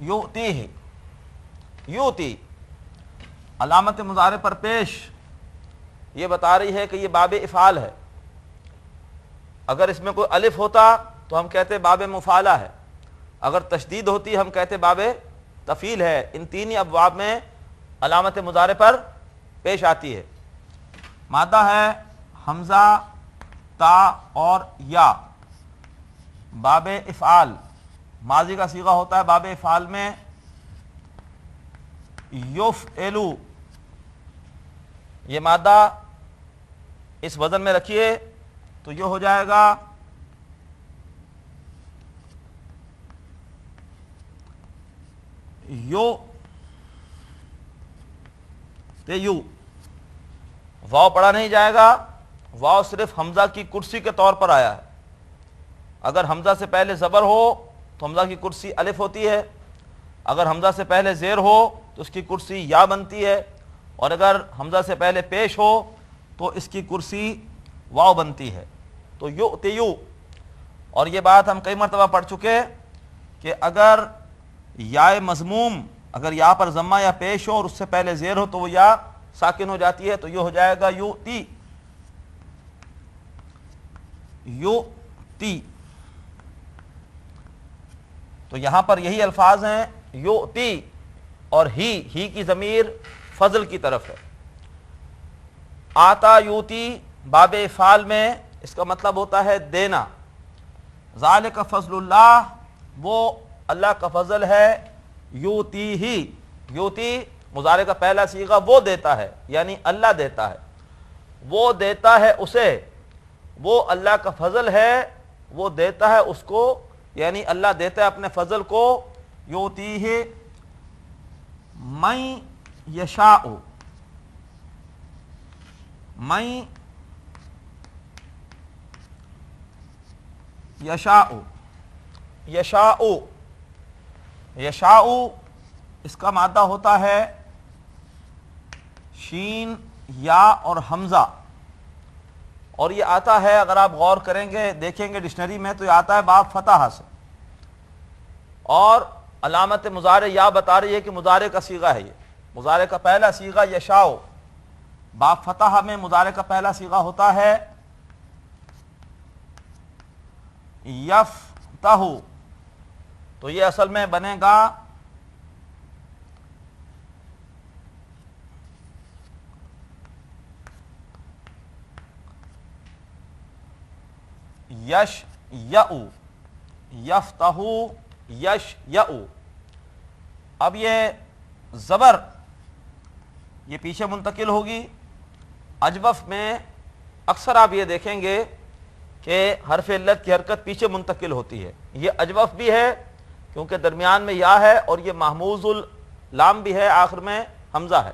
یؤتیہ، یؤتی علامت مضارع پر پیش یہ بتا رہی ہے کہ یہ باب افعال ہے. اگر اس میں کوئی الف ہوتا تو ہم کہتے باب مفعلہ ہے، اگر تشدید ہوتی ہم کہتے باب تفعیل ہے. ان تین ہی ابواب میں علامت مضارع پر پیش آتی ہے. مادہ ہے حمزہ، تا اور یا، باب افعال، ماضی کا صیغہ ہوتا ہے باب افعال میں یفعلو. یہ مادہ اس وزن میں رکھیے تو یہ ہو جائے گا یو تے یو. واو پڑھا نہیں جائے گا، واو صرف حمزہ کی کرسی کے طور پر آیا ہے. اگر حمزہ سے پہلے زبر ہو تو حمزہ کی کرسی الف ہوتی ہے، اگر حمزہ سے پہلے زیر ہو تو اس کی کرسی یا بنتی ہے، اور اگر حمزہ سے پہلے پیش ہو تو اس کی کرسی واو بنتی ہے. تو یؤتیو. اور یہ بات ہم کئی مرتبہ پڑھ چکے کہ اگر یا مضموم، اگر یا پر ضمہ یا پیش ہو اور اس سے پہلے زیر ہو تو وہ یا ساکن ہو جاتی ہے، تو یہ ہو جائے گا یؤتی، یؤتی. تو یہاں پر یہی الفاظ ہیں یؤتی، اور ہی کی ضمیر فضل کی طرف ہے. آتا یؤتی باب افعال میں اس کا مطلب ہوتا ہے دینا. ذالک فضل اللہ، وہ اللہ کا فضل ہے. یؤتی ہی، یؤتی مضارع کا پہلا صیغہ وہ دیتا ہے، یعنی اللہ دیتا ہے، وہ دیتا ہے اسے، وہ اللہ کا فضل ہے، وہ دیتا ہے اس کو، یعنی اللہ دیتا ہے اپنے فضل کو. یؤتیہ من یشاء، من یشاء، یشاء، یشاء اس کا مادہ ہوتا ہے شین، یا اور حمزہ. اور یہ آتا ہے، اگر آپ غور کریں گے دیکھیں گے ڈکشنری میں تو یہ آتا ہے باب فتح سے، اور علامت مضارع یا بتا رہی ہے کہ مضارع کا صیغہ ہے. یہ مضارع کا پہلا صیغہ یشاء، باب فتح میں مضارع کا پہلا صیغہ ہوتا ہے یفتح. تو یہ اصل میں بنے گا یش یأ، یفتح یش یأ. اب یہ زبر یہ پیچھے منتقل ہوگی. اجوف میں اکثر آپ یہ دیکھیں گے کہ حرف علت کی حرکت پیچھے منتقل ہوتی ہے. یہ اجوف بھی ہے کیونکہ درمیان میں یا ہے، اور یہ محموز اللام بھی ہے، آخر میں حمزہ ہے.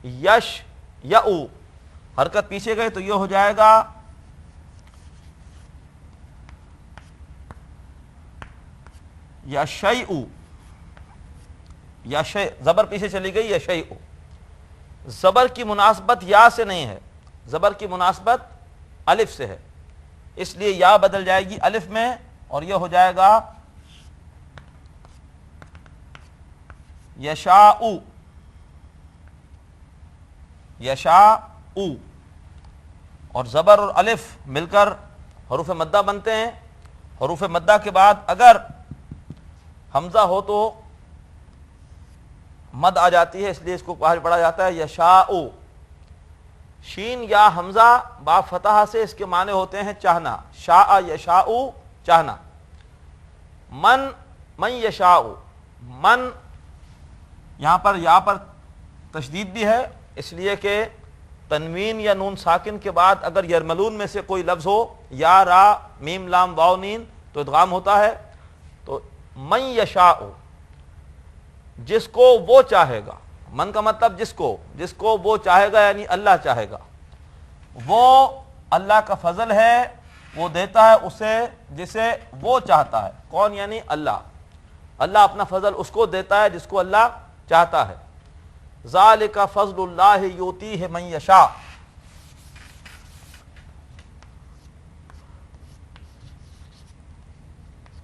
یش یأ حرکت پیچھے گئے تو یہ ہو جائے گا یشیء، یشیء، زبر پیچھے چلی گئی یشیء. زبر کی مناسبت یا سے نہیں ہے، زبر کی مناسبت الف سے ہے، اس لیے یا بدل جائے گی الف میں، اور یہ ہو جائے گا یشاء، یشاء. اور زبر اور الف مل کر حروف مدہ بنتے ہیں. حروف مدہ کے بعد اگر حمزہ ہو تو مد آ جاتی ہے، اس لیے اس کو پڑھا جاتا ہے یشاء. شین یا حمزہ با فتح سے اس کے معنی ہوتے ہیں چاہنا، شاء یشاء چاہنا. من یشاء، من یہاں پر یا پر تشدید بھی ہے، اس لیے کہ تنوین یا نون ساکن کے بعد اگر یرملون میں سے کوئی لفظ ہو، یا را میم لام واو نین، تو ادغام ہوتا ہے. تو من یشاء جس کو وہ چاہے گا، من کا مطلب جس کو وہ چاہے گا، یعنی اللہ چاہے گا. وہ اللہ کا فضل ہے، وہ دیتا ہے اسے جسے وہ چاہتا ہے. کون؟ یعنی اللہ. اللہ اپنا فضل اس کو دیتا ہے جس کو اللہ چاہتا ہے. ذالک فضل اللہ یؤتیہ من یشاء.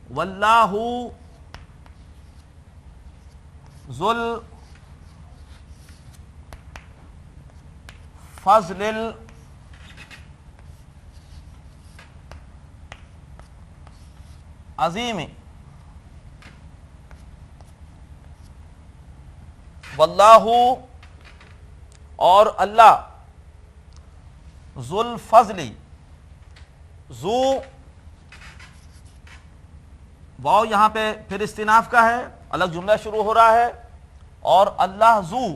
واللہ ذو الفضل العظیم واللہ اور اللہ ذو الفضل ذو واو یہاں پہ پھر استئناف کا ہے، الگ جملہ شروع ہو رہا ہے، اور اللہ ذو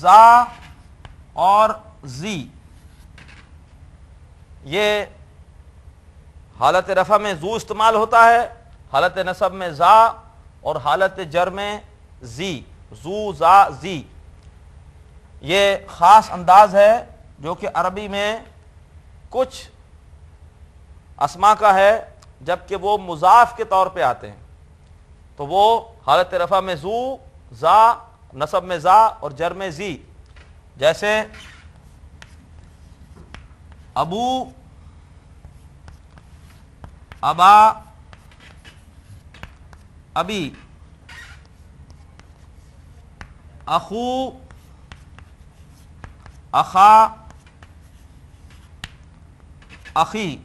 ذا اور زی، یہ حالت رفع میں ذو استعمال ہوتا ہے، حالت نصب میں ذا، اور حالت جر میں زی، ذو ذا زی۔ یہ خاص انداز ہے جو کہ عربی میں کچھ اسما کا ہے، جبکہ وہ مضاف کے طور پہ آتے ہیں، تو وہ حالت رفع میں ذو ذا، نصب میں ذا اور جر میں زی، جیسے ابو، ابا، ابی، اخو، اخا، اخی،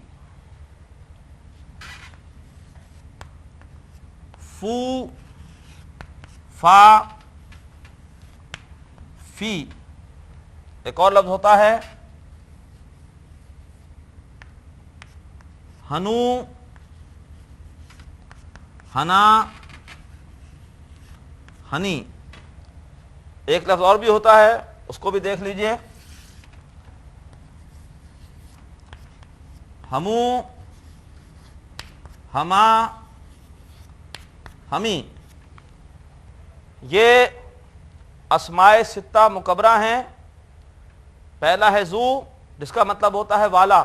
فو، فا، فی۔ ایک اور لفظ ہوتا ہے ہنو، ہنا، ہنی۔ ایک لفظ اور بھی ہوتا ہے، اس کو بھی دیکھ لیجئے، ہمو، ہما، ہمی۔ یہ اسماء ستہ مکبرہ ہیں۔ پہلا ہے ذو، جس کا مطلب ہوتا ہے والا،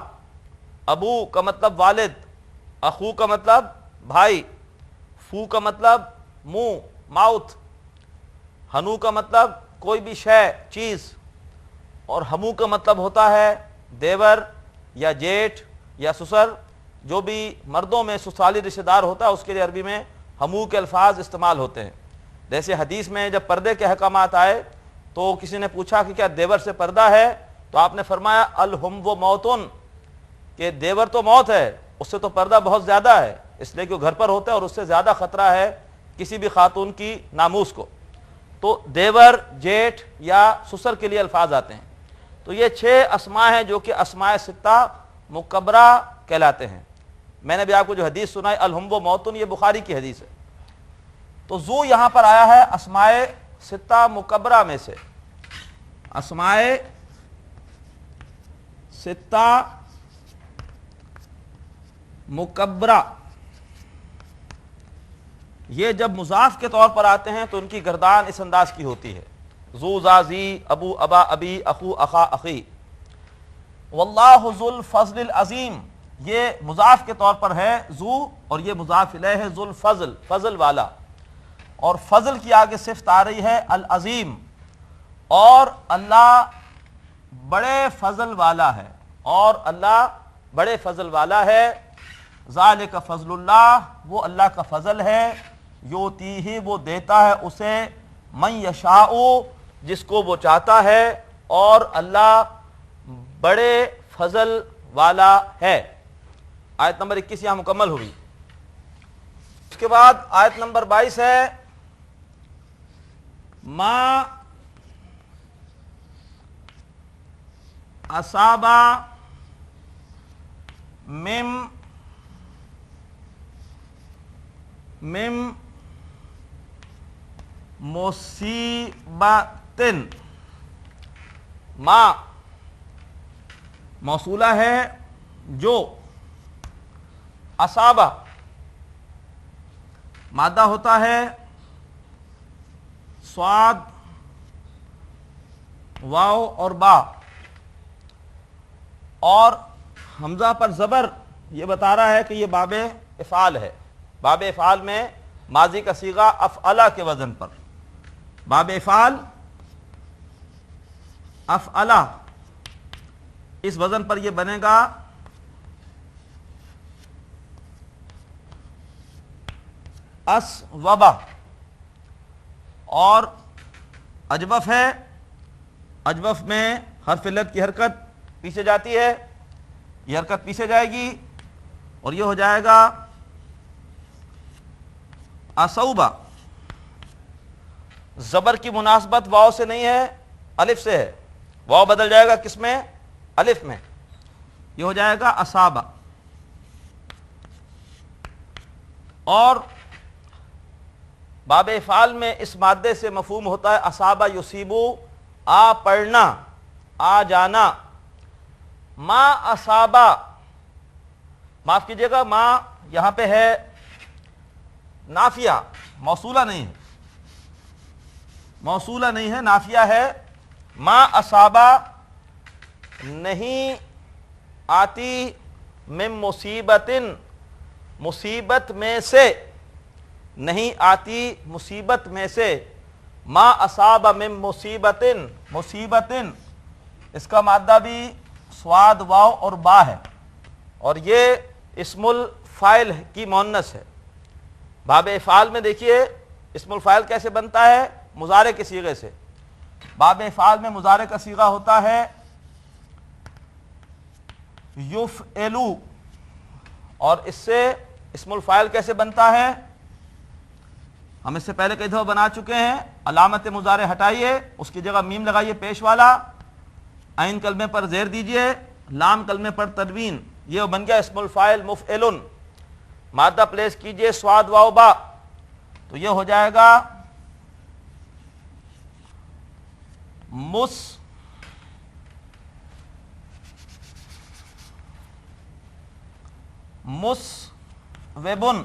ابو کا مطلب والد، اخو کا مطلب بھائی، فو کا مطلب منہ، ماؤتھ، ہنو کا مطلب کوئی بھی شے، چیز، اور ہمو کا مطلب ہوتا ہے دیور یا جیٹھ یا سسر۔ جو بھی مردوں میں سسرالی رشتہ دار ہوتا ہے اس کے لیے عربی میں ہمو کے الفاظ استعمال ہوتے ہیں۔ جیسے حدیث میں جب پردے کے احکامات آئے تو کسی نے پوچھا کہ کیا دیور سے پردہ ہے، تو آپ نے فرمایا الہم و موتن، کہ دیور تو موت ہے، اس سے تو پردہ بہت زیادہ ہے، اس لیے کہ وہ گھر پر ہوتا ہے اور اس سے زیادہ خطرہ ہے کسی بھی خاتون کی ناموس کو۔ تو دیور، جیٹھ یا سسر کے لیے الفاظ آتے ہیں۔ تو یہ 6 اسماء ہیں جو کہ اسماء ستہ مکبرہ کہلاتے ہیں۔ میں نے بھی آپ کو جو حدیث سنائی الہم و موتن، یہ بخاری کی حدیث ہے۔ تو ذو یہاں پر آیا ہے اسماء ستہ مکبرہ میں سے۔ اسماء ستہ مکبرہ یہ جب مضاف کے طور پر آتے ہیں تو ان کی گردان اس انداز کی ہوتی ہے، ذو ذا زی، ابو ابا ابی، اخو اخا اخی۔ واللہ ذو الفضل العظیم، یہ مضاف کے طور پر ہے ذو، اور یہ مضاف الیہ ہے ذو الفضل، فضل والا، اور فضل کی آگے صفت آ رہی ہے العظیم، اور اللہ بڑے فضل والا ہے، اور اللہ بڑے فضل والا ہے۔ ذالک فضل اللہ، وہ اللہ کا فضل ہے، یؤتیہ، وہ دیتا ہے اسے، من یشاء، جس کو وہ چاہتا ہے، اور اللہ بڑے فضل والا ہے۔ آیت نمبر 21 یہاں مکمل ہوئی۔ اس کے بعد آیت نمبر 22 ہے ما اصابہ من مصیبت، ما موصولہ ہے جو، اصابہ مادہ ہوتا ہے صاد، واو اور با، اور حمزہ پر زبر یہ بتا رہا ہے کہ یہ باب افعال ہے۔ باب افعال میں ماضی کا صیغہ افعلہ کے وزن پر، باب افعال افعلہ، اس وزن پر یہ بنے گا اسوبہ، اور اجوف ہے، اجوف میں حرف علت کی حرکت پیچھے جاتی ہے، یہ حرکت پیچھے جائے گی اور یہ ہو جائے گا اسوبہ۔ زبر کی مناسبت واو سے نہیں ہے، الف سے ہے، واو بدل جائے گا کس میں؟ الف میں، یہ ہو جائے گا اصابہ۔ اور باب افعال میں اس مادے سے مفہوم ہوتا ہے اصابہ یصیبو، آ پڑنا، آ جانا۔ ما اصابہ، معاف کیجئے گا، ما یہاں پہ ہے نافیہ، موصولہ نہیں ہے، موصولہ نہیں ہے، نافیہ ہے۔ ما اصابہ نہیں آتی، من مصیبت، مصیبت میں سے، نہیں آتی مصیبت میں سے۔ ما اصاب من مصیبت، مصیبت اس کا مادہ بھی صاد واو اور با ہے، اور یہ اسم الفاعل کی مؤنث ہے۔ باب افعال میں دیکھیے اسم الفاعل کیسے بنتا ہے؟ مضارع کے صیغے سے۔ باب افعال میں مضارع کا صیغہ ہوتا ہے یفعلو، اور اس سے اسم الفاعل کیسے بنتا ہے؟ ہم اس سے پہلے کئی دفعہ بنا چکے ہیں۔ علامت مضارع ہٹائیے، اس کی جگہ میم لگائیے پیش والا، عین کلمے پر زیر دیجئے، لام کلمے پر تنوین، یہ بن گیا اسم الفاعل مفعل۔ مادہ پلیس کیجئے صاد واو با، تو یہ ہو جائے گا مسوبن،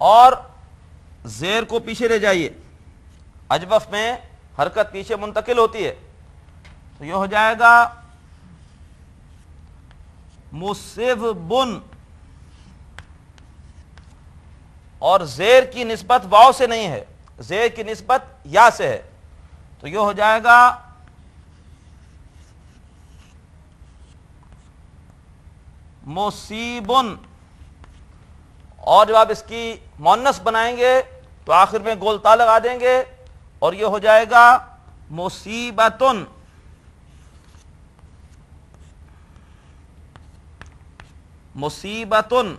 اور زیر کو پیچھے لے جائیے، اجوف میں حرکت پیچھے منتقل ہوتی ہے، تو یہ ہو جائے گا مسوبن، اور زیر کی نسبت واو سے نہیں ہے، زیر کی نسبت یا سے ہے، تو یہ ہو جائے گا مصیبن، اور جب آپ اس کی مؤنث بنائیں گے تو آخر میں گول تا لگا دیں گے اور یہ ہو جائے گا مصیبتن۔ مصیبتن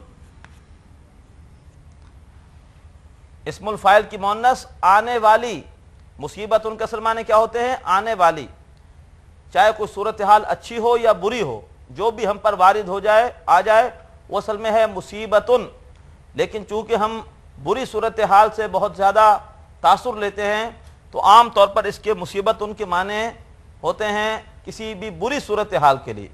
اسم الفاعل کی مؤنث آنے والی، مصیبتن کے اصل معنی کیا ہوتے ہیں؟ آنے والی۔ چاہے کوئی صورتحال اچھی ہو یا بری ہو، جو بھی ہم پر وارد ہو جائے، آ جائے، وہ اصل میں ہے مصیبتن، لیکن چونکہ ہم بری صورتحال سے بہت زیادہ تاثر لیتے ہیں تو عام طور پر اس کے مصیبتن کے معنی ہوتے ہیں کسی بھی بری صورتحال کے لیے۔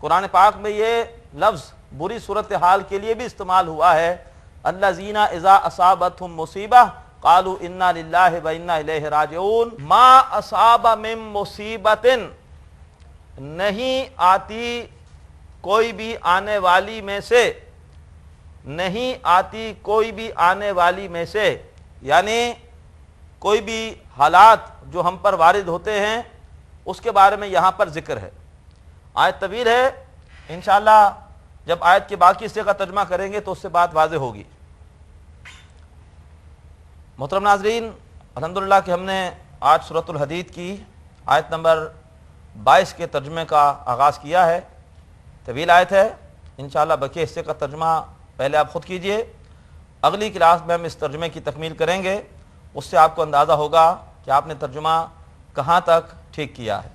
قرآن پاک میں یہ لفظ بری صورتحال کے لیے بھی استعمال ہوا ہے، الذین اذا اصابتہم مصیبہ قالوا انا للہ و انا الیہ راجعون۔ ما اصاب من مصیبت، نہیں آتی کوئی بھی آنے والی میں سے، نہیں آتی کوئی بھی آنے والی میں سے، یعنی کوئی بھی حالات جو ہم پر وارد ہوتے ہیں اس کے بارے میں یہاں پر ذکر ہے۔ آیت طویل ہے، انشاءاللہ جب آیت کے باقی حصے کا ترجمہ کریں گے تو اس سے بات واضح ہوگی۔ محترم ناظرین، الحمدللہ کہ ہم نے آج سورۃ الحدید کی آیت نمبر 22 کے ترجمے کا آغاز کیا ہے۔ طویل آیت ہے، انشاءاللہ بقیہ حصے کا ترجمہ پہلے آپ خود کیجئے، اگلی کلاس میں ہم اس ترجمے کی تکمیل کریں گے، اس سے آپ کو اندازہ ہوگا کہ آپ نے ترجمہ کہاں تک ٹھیک کیا ہے۔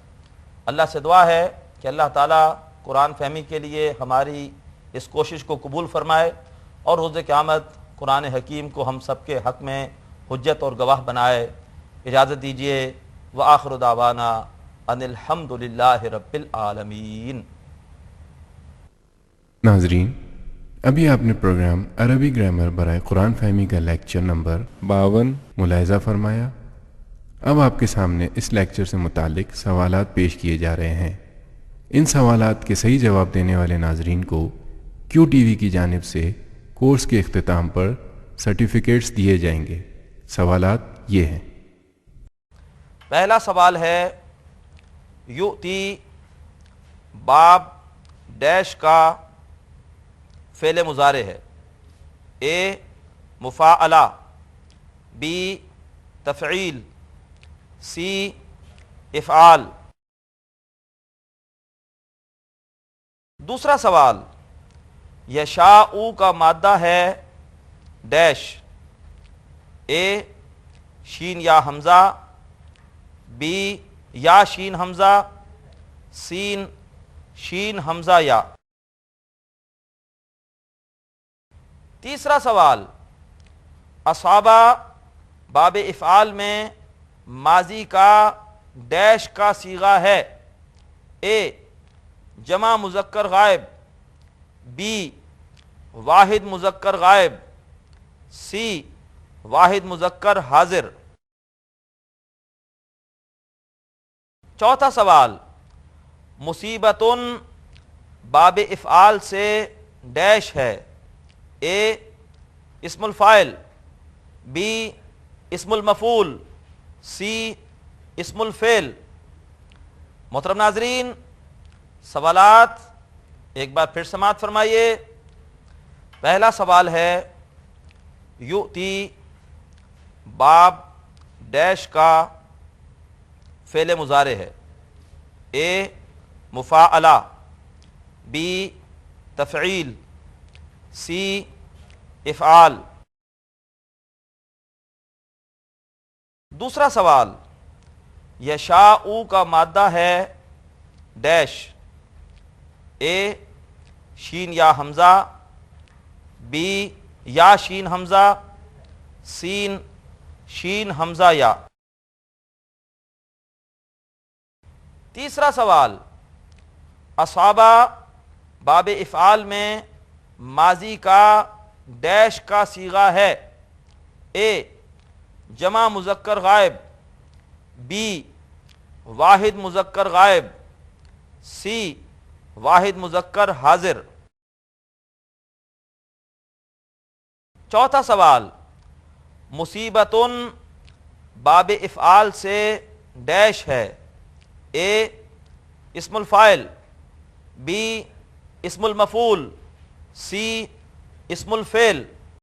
اللہ سے دعا ہے کہ اللہ تعالیٰ قرآن فہمی کے لیے ہماری اس کوشش کو قبول فرمائے اور روز قیامت قرآن حکیم کو ہم سب کے حق میں حجت اور گواہ بنائے۔ اجازت دیجیے، وآخر دعوانا ان الحمد للہ رب العالمین۔ ناظرین، ابھی آپ نے پروگرام عربی گرامر برائے قرآن فہمی کا لیکچر نمبر 52 ملاحظہ فرمایا۔ اب آپ کے سامنے اس لیکچر سے متعلق سوالات پیش کیے جا رہے ہیں۔ ان سوالات کے صحیح جواب دینے والے ناظرین کو کیو ٹی وی کی جانب سے کورس کے اختتام پر سرٹیفکیٹس دیے جائیں گے۔ سوالات یہ ہیں۔ پہلا سوال ہے، یؤتی باب ڈیش کا فعل مضارع ہے، اے مفاعلہ، بی تفعیل، سی افعال۔ دوسرا سوال، یشاء کا مادہ ہے ڈیش، اے شین یا حمزہ، بی یا شین حمزہ، سین شین حمزہ یا۔ تیسرا سوال، اصابہ باب افعال میں ماضی کا ڈیش کا صیغہ ہے، اے جمع مذکر غائب، بی واحد مذکر غائب، سی واحد مذکر حاضر۔ چوتھا سوال، مصیبتن باب افعال سے ڈیش ہے، اے اسم الفاعل، بی اسم المفعول، سی اسم الفعل۔ محترم ناظرین، سوالات ایک بار پھر سماعت فرمائیے۔ پہلا سوال ہے، یؤتی باب ڈیش کا فعل مضارع ہے، اے مفاعلہ، بی تفعیل، سی افعال۔ دوسرا سوال، یشاء کا مادہ ہے ڈیش، اے شین یا حمزہ، بی یا شین حمزہ، سین شین حمزہ یا۔ تیسرا سوال، اصابہ باب افعال میں ماضی کا ڈیش کا صیغہ ہے، اے جمع مذکر غائب، بی واحد مذکر غائب، سی واحد مذکر حاضر۔ چوتھا سوال، مصیبتن باب افعال سے ڈیش ہے، اے اسم الفاعل، بی اسم المفعول، سی اسم الفعل۔